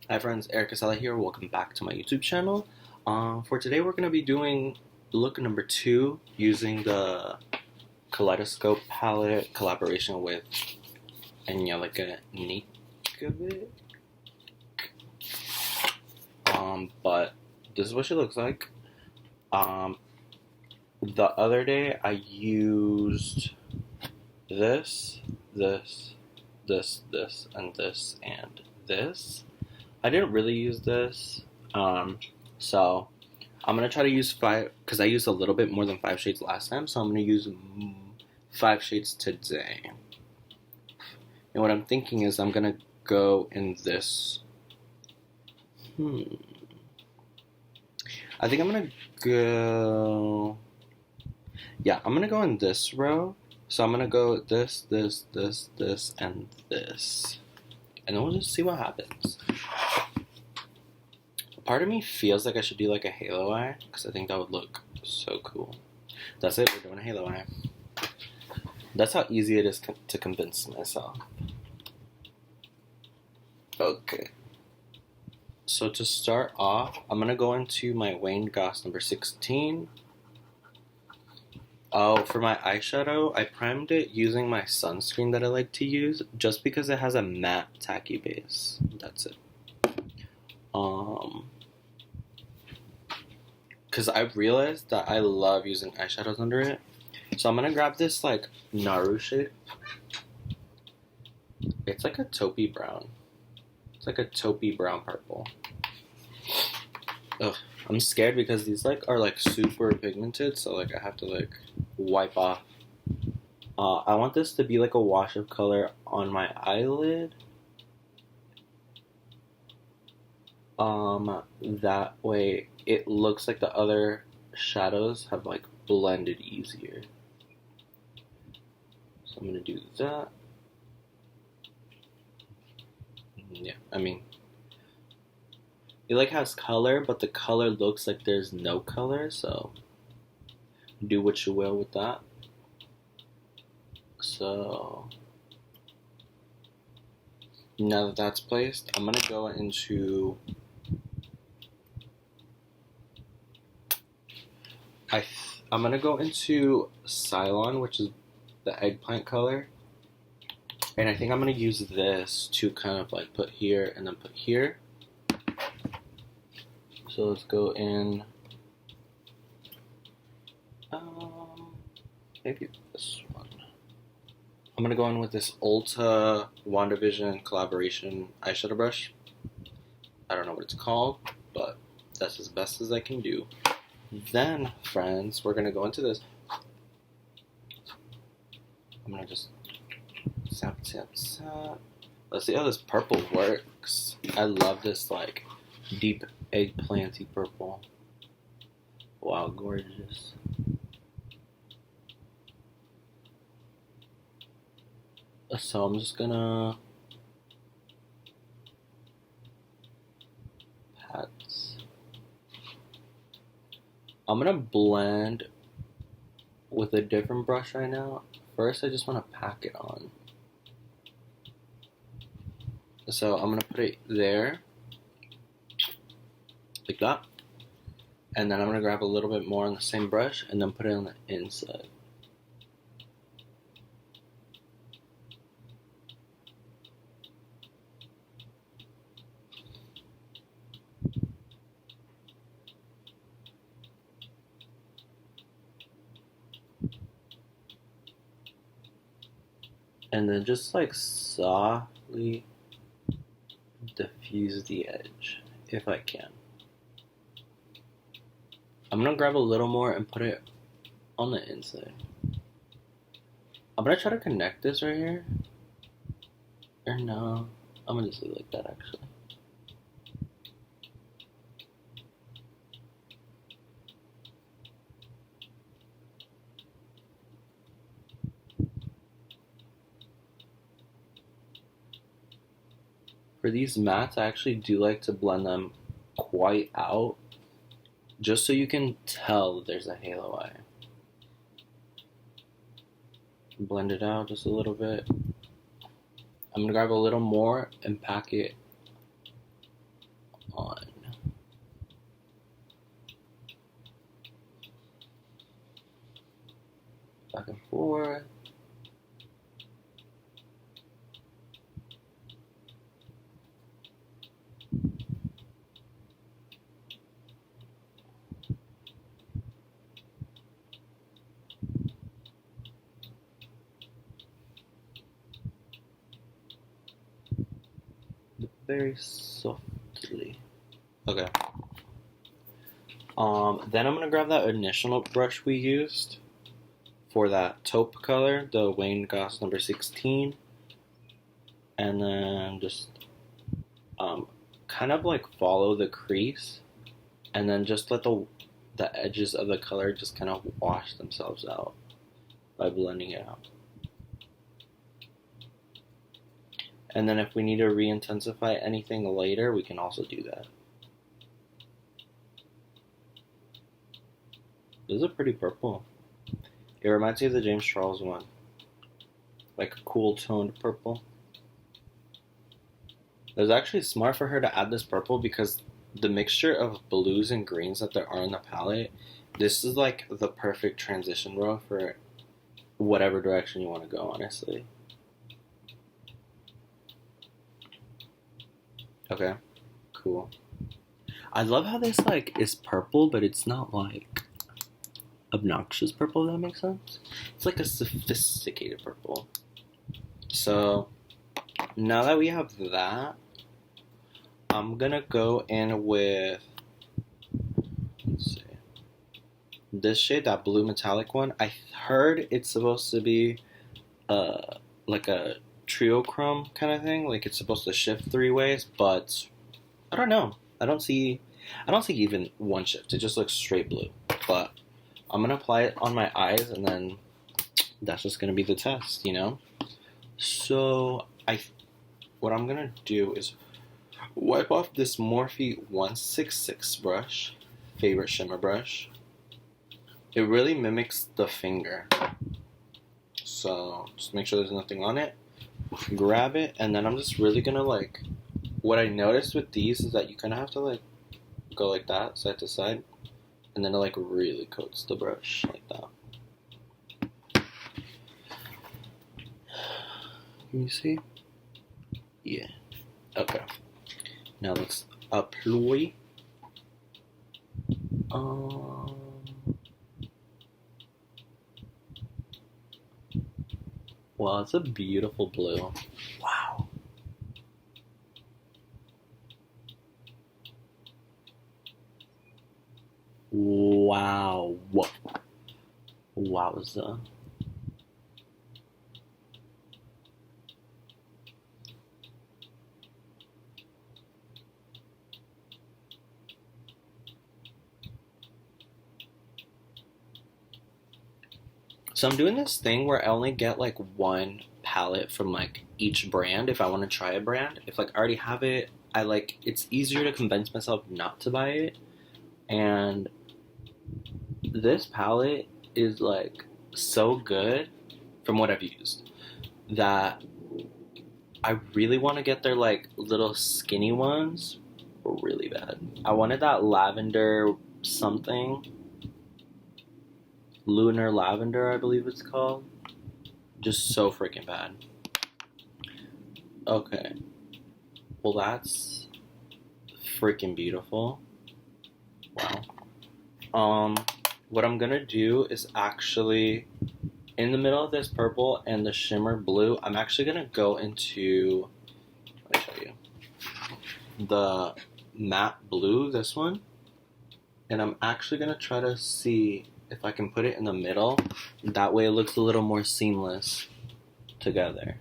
Hi friends, Eric Quezada here. Welcome back to my YouTube channel. For today we're going to be doing look number 2 using the Kaleidoscope palette collaboration with Angelica Nyqvist. But this is what she looks like. The other day I used this, and this. I didn't really use this, so I'm gonna try to use 5 because I used a little bit more than 5 shades last time. So I'm gonna use 5 shades today. And what I'm thinking is I'm gonna go in this. I think I'm gonna go. Yeah, I'm gonna go in this row. So I'm gonna go this, and this, and then we'll just see what happens. Part of me feels like I should do like a halo eye because I think that would look so cool. That's it, we're doing a halo eye. That's how easy it is to convince myself. Okay. So to start off, I'm gonna go into my Wayne Goss number 16. Oh, for my eyeshadow, I primed it using my sunscreen that I like to use just because it has a matte tacky base. That's it. Because I realized that I love using eyeshadows under it. So I'm gonna grab this like Naru shade. It's like a taupey brown. It's like a taupey brown purple. Ugh, I'm scared because these like are like super pigmented, so like I have to like wipe off. I want this to be like a wash of color on my eyelid. That way it looks like the other shadows have like blended easier. So I'm gonna do that. Yeah, I mean, it like has color, but the color looks like there's no color, so do what you will with that. So now that that's placed, I'm gonna go into I'm gonna go into Cylon, which is the eggplant color, and I think I'm gonna use this to kind of like put here and then put here. So let's go in. Maybe this one. I'm gonna go in with this Ulta WandaVision collaboration eyeshadow brush. I don't know what it's called, but that's as best as I can do. Then, friends, we're gonna go into this. I'm gonna just zap. Let's see how this purple works. I love this like deep eggplanty purple. Wow, gorgeous. So I'm just gonna pat. I'm gonna blend with a different brush right now. First, I just want to pack it on. So I'm gonna put it there, like that. And then I'm gonna grab a little bit more on the same brush and then put it on the inside. And then just like softly diffuse the edge, if I can. I'm gonna grab a little more and put it on the inside. I'm gonna try to connect this right here. Or no, I'm gonna just leave it like that actually. For these mattes, I actually do like to blend them quite out, just so you can tell there's a halo eye. Blend it out just a little bit. I'm gonna grab a little more and pack it very softly. Okay. Then I'm gonna grab that initial brush we used for that taupe color, the Wayne Goss number 16, and then just kind of like follow the crease, and then just let the edges of the color just kind of wash themselves out by blending it out. And then if we need to re-intensify anything later, we can also do that. This is a pretty purple. It reminds me of the James Charles one. Like a cool toned purple. It was actually smart for her to add this purple because the mixture of blues and greens that there are in the palette, this is like the perfect transition row for whatever direction you want to go, honestly. Okay, cool. I love how this like is purple, but it's not like obnoxious purple, if that makes sense. It's like a sophisticated purple. So now that we have that, I'm gonna go in with, let's see, this shade, that blue metallic one. I heard it's supposed to be like a trio chrome kind of thing, like it's supposed to shift 3 ways, but I don't know. I don't see even one shift. It just looks straight blue. But I'm gonna apply it on my eyes, and then that's just gonna be the test, you know. So what I'm gonna do is wipe off this Morphe 166 brush, favorite shimmer brush. It really mimics the finger. So just make sure there's nothing on it. Grab it, and then I'm just really gonna like, what I noticed with these is that you kind of have to like go like that, side to side, and then it like really coats the brush like that. Can you see? Yeah. Okay. Now let's apply. Wow, it's a beautiful blue. Wow. Wow. Wowza. So I'm doing this thing where I only get like one palette from like each brand if I want to try a brand. If like I already have it, it's easier to convince myself not to buy it. And this palette is like so good from what I've used that I really want to get their like little skinny ones really bad. I wanted that lavender something. Lunar Lavender, I believe it's called. Just so freaking bad. Okay. Well, that's freaking beautiful. Wow. What I'm gonna do is actually, in the middle of this purple and the shimmer blue, I'm actually gonna go into, let me show you, the matte blue, this one. And I'm actually gonna try to see if I can put it in the middle. That way it looks a little more seamless together.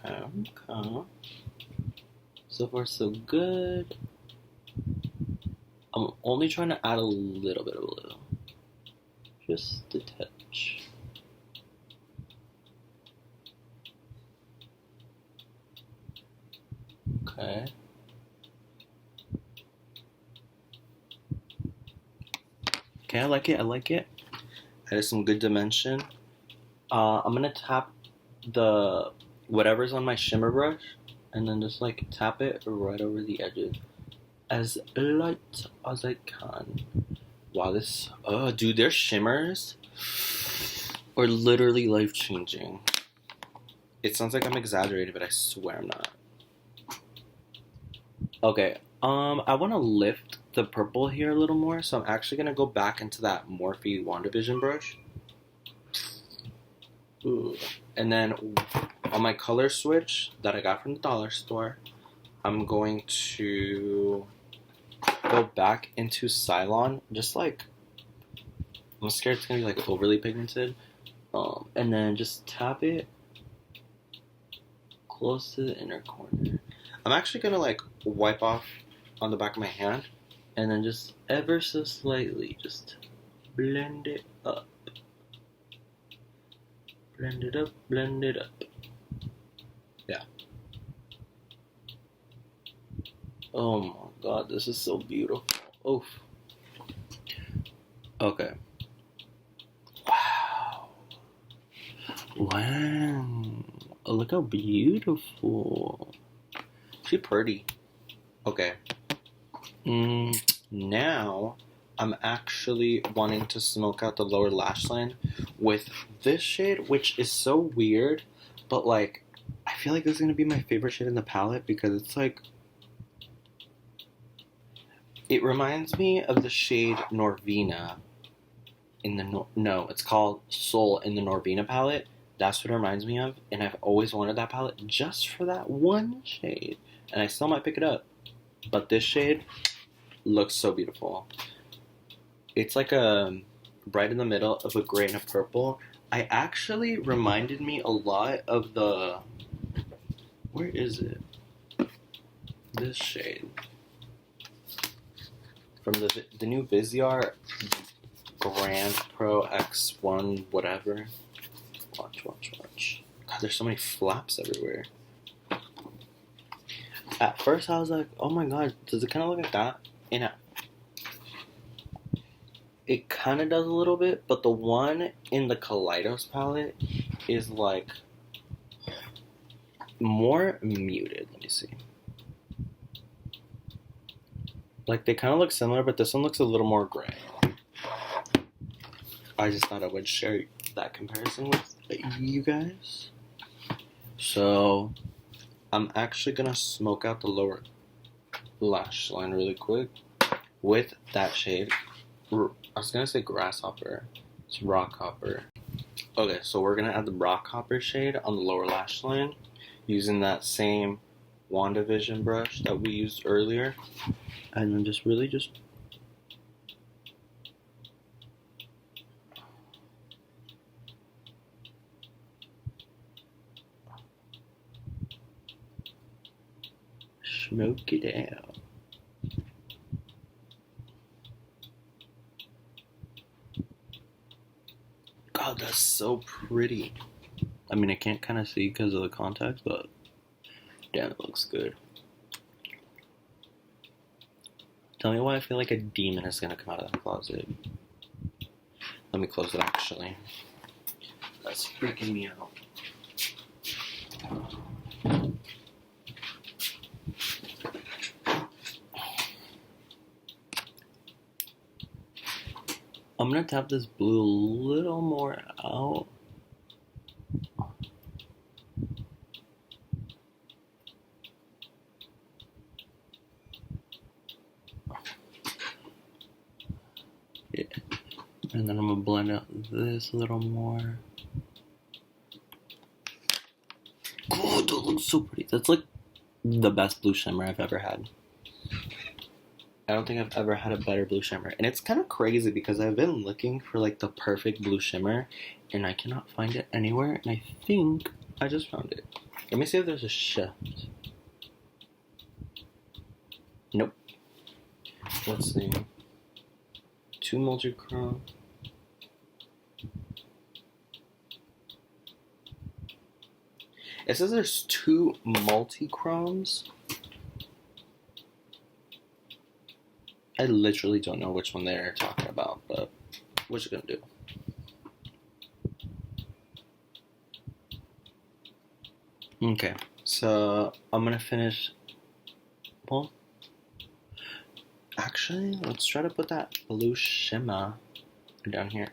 Okay. So far so good. I'm only trying to add a little bit of blue. Just a touch. Okay. Okay, I like it. That is some good dimension. I'm gonna tap the whatever's on my shimmer brush, and then just like tap it right over the edges as light as I can. Wow, dude, their shimmers are literally life-changing. It sounds like I'm exaggerating, but I swear I'm not. Okay, I want to lift the purple here a little more, so I'm actually going to go back into that Morphe WandaVision brush. Ooh. And then on my color switch that I got from the dollar store, I'm going to go back into Cylon, just like, I'm scared it's going to be like overly pigmented, and then just tap it close to the inner corner. I'm actually going to like wipe off on the back of my hand, and then just ever so slightly just blend it up. Blend it up, blend it up. Yeah. Oh my god, this is so beautiful. Oof. Okay. Wow. Wow. Oh, look how beautiful. She's pretty. Okay. Now, I'm actually wanting to smoke out the lower lash line with this shade, which is so weird, but like, I feel like this is going to be my favorite shade in the palette because it's like, it reminds me of the shade Norvina in the, no, it's called Soul in the Norvina palette. That's what it reminds me of, and I've always wanted that palette just for that one shade, and I still might pick it up, but this shade looks so beautiful. It's like a right in the middle of a gray and a purple. I actually reminded me a lot of the, where is it? This shade. From the new Viseart Grand Pro X1 whatever. Watch. God, there's so many flaps everywhere. At first I was like, oh my god, does it kind of look like that? And it kind of does a little bit, but the one in the Kaleidos palette is like more muted. Let me see. Like they kind of look similar, but this one looks a little more gray. I just thought I would share that comparison with you guys. So I'm actually gonna smoke out the lower lash line really quick with that shade. I was gonna say grasshopper. It's rockhopper. Okay, so we're gonna add the rockhopper shade on the lower lash line using that same WandaVision brush that we used earlier, and then just really just smoke it out. God, that's so pretty. I mean, I can't kind of see because of the contacts, but damn, it looks good. Tell me why I feel like a demon is gonna come out of that closet. Let me close it actually. That's freaking me out. I'm gonna tap this blue a little more out. Yeah. And then I'm gonna blend out this a little more. Oh, that looks so pretty. That's like the best blue shimmer I've ever had. I don't think I've ever had a better blue shimmer. And it's kind of crazy because I've been looking for like the perfect blue shimmer and I cannot find it anywhere. And I think I just found it. Let me see if there's a shift. Nope. Let's see. 2 multi-chrome. It says there's 2 multi-chromes. I literally don't know which one they're talking about, but what you gonna do? Okay, so I'm gonna finish. Well, actually, let's try to put that blue shimmer down here.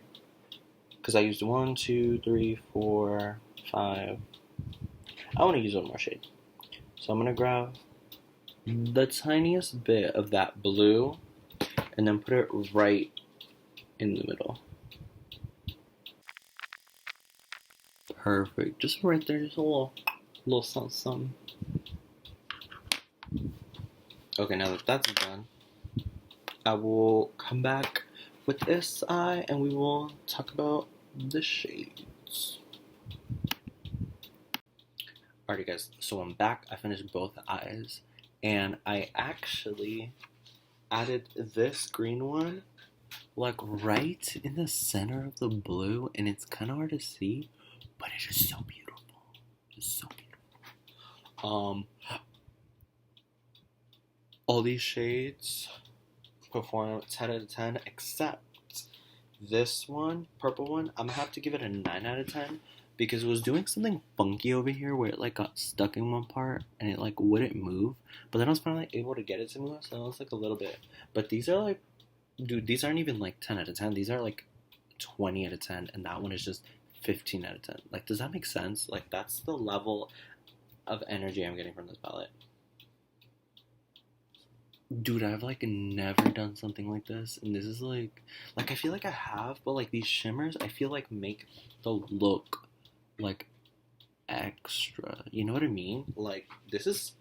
Because I used 1, 2, 3, 4, 5. I want to use one more shade. So I'm gonna grab the tiniest bit of that blue and then put it right in the middle. Perfect. Just right there, just a little something. Okay, now that that's done, I will come back with this eye and we will talk about the shades. Alrighty guys, so I'm back. I finished both eyes and I actually added this green one like right in the center of the blue, and it's kind of hard to see, but it is so beautiful. It's so beautiful. All these shades perform 10 out of 10 except this one, purple one. I'm gonna have to give it a 9 out of 10 because it was doing something funky over here where it like got stuck in one part and it like wouldn't move, but then I was finally able to get it to move, so it was like a little bit. But these are like, dude, these aren't even like 10 out of 10. These are like 20 out of 10, and that one is just 15 out of 10. Like, does that make sense? Like, that's the level of energy I'm getting from this palette. Dude, I've like never done something like this, and this is like I feel like I have, but like these shimmers, I feel like make the look like extra. You know what I mean? Like, this is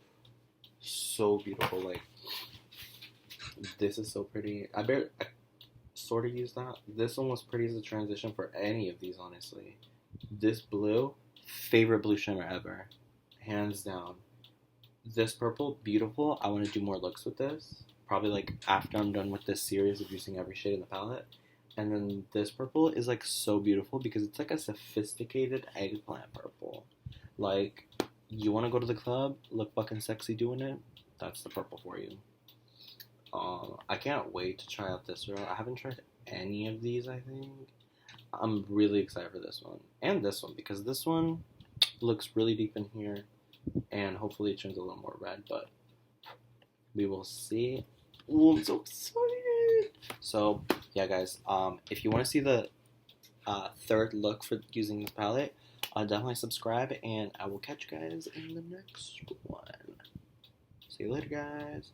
so beautiful. Like, this is so pretty. I sort of use that. This one was pretty as a transition for any of these, honestly. This blue, favorite blue shimmer ever, hands down. This purple, beautiful. I want to do more looks with this. Probably like after I'm done with this series of using every shade in the palette. And then this purple is like so beautiful because it's like a sophisticated eggplant purple. Like, you want to go to the club, look fucking sexy doing it? That's the purple for you. I can't wait to try out this row. I haven't tried any of these, I think. I'm really excited for this one. And this one, because this one looks really deep in here. And hopefully it turns a little more red, but we will see. Ooh, I'm so excited! So, yeah, guys, if you want to see the third look for using this palette, definitely subscribe, and I will catch you guys in the next one. See you later, guys.